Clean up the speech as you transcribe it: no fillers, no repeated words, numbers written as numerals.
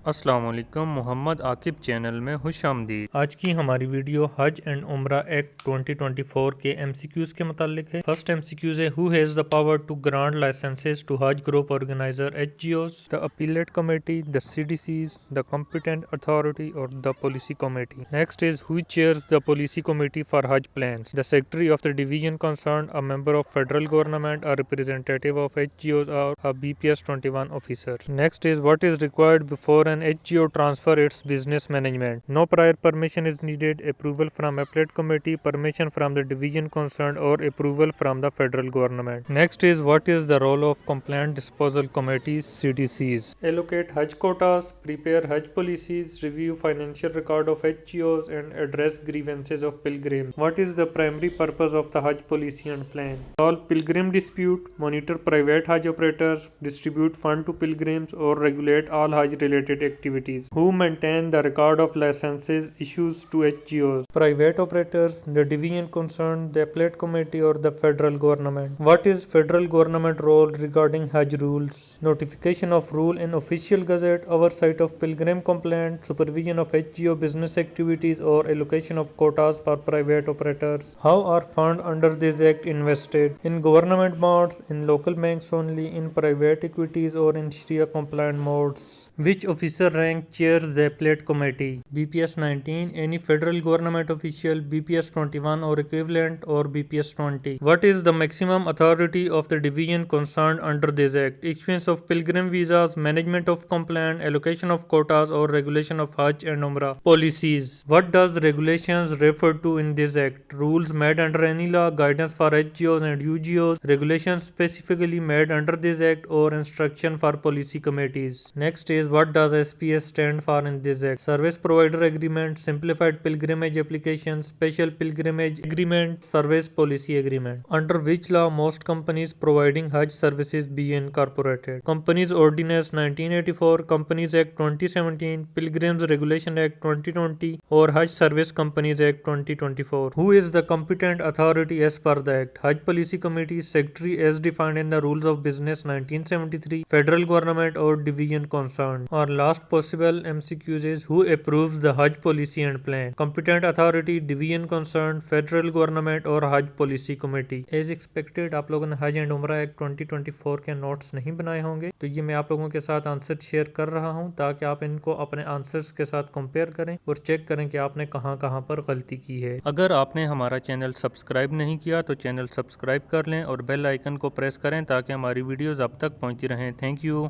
अस्सलाम वालेकुम। मोहम्मद आकिब चैनल में खुश आमदीद। आज की हमारी वीडियो हज एंड उम्रा एक्ट 2024 के एमसीक्यूज के मुतालिक है। फर्स्ट एमसीक्यूज है, who has the power to grant licences to Hajj group organizer HGOs, the appellate committee, the CDCs, the competent authority और the policy committee. Next is who chairs the policy committee for Hajj plans, the secretary of the division concern, a member of federal government, a representative of HGOs और a BPS 21 officer. Next is what is required before an HGO transfer its business management. No prior permission is needed. Approval from appellate committee, permission from the division concerned, or approval from the federal government. Next is what is the role of complaint disposal committees (CDCs)? Allocate Hajj quotas, prepare Hajj policies, review financial record of HGOs, and address grievances of pilgrims. What is the primary purpose of the Hajj policy and plan? Solve pilgrim dispute, monitor private Hajj operators, distribute fund to pilgrims, or regulate all Hajj related activities. Who maintain the record of licenses issues to HGOs? Private operators, the division concerned, the appellate committee or the federal government. What is federal government role regarding Hajj rules? Notification of rule in official gazette, oversight of pilgrim complaint, supervision of HGO business activities or allocation of quotas for private operators. How are funds under this act invested? In government bonds, in local banks only, in private equities or in Sharia compliant modes. Which officer rank chairs the appellate committee? BPS 19, any federal government official, BPS 21 or equivalent, or BPS 20. What is the maximum authority of the division concerned under this act? Issuance of pilgrim visas, management of complaint, allocation of quotas or regulation of Hajj and Umrah. Policies. What does the regulations refer to in this act? Rules made under any law, guidance for HGOs and UGOs, regulations specifically made under this act, or instruction for policy committees. Next is what does SPS stand for in this act? Service provider agreement, simplified pilgrimage application, special pilgrimage agreement, service policy agreement. Under which law most companies providing Hajj services be incorporated? Companies Ordinance 1984, Companies Act 2017, Pilgrims Regulation Act 2020 or Hajj Service Companies Act 2024. Who is the competent authority as per the act? Hajj Policy Committee, Secretary as defined in the Rules of Business 1973, Federal Government or Division concerned. Our last possible MCQs is who approves the Hajj policy and plan? Competent authority, division concerned, federal government और Hajj policy committee. As expected आप लोगों ने हज and उम्रा act 2024 के notes नहीं बनाए होंगे, तो ये मैं आप लोगों के साथ आंसर शेयर कर रहा हूं ताकि आप इनको अपने आंसर्स के साथ कंपेयर करें और चेक करें कि आपने कहां कहां पर गलती की है। अगर आपने हमारा चैनल सब्सक्राइब नहीं किया तो चैनल सब्सक्राइब कर लें और बेल आइकन को प्रेस करें ताकि हमारी वीडियोस आप तक पहुंचती रहें। Thank you.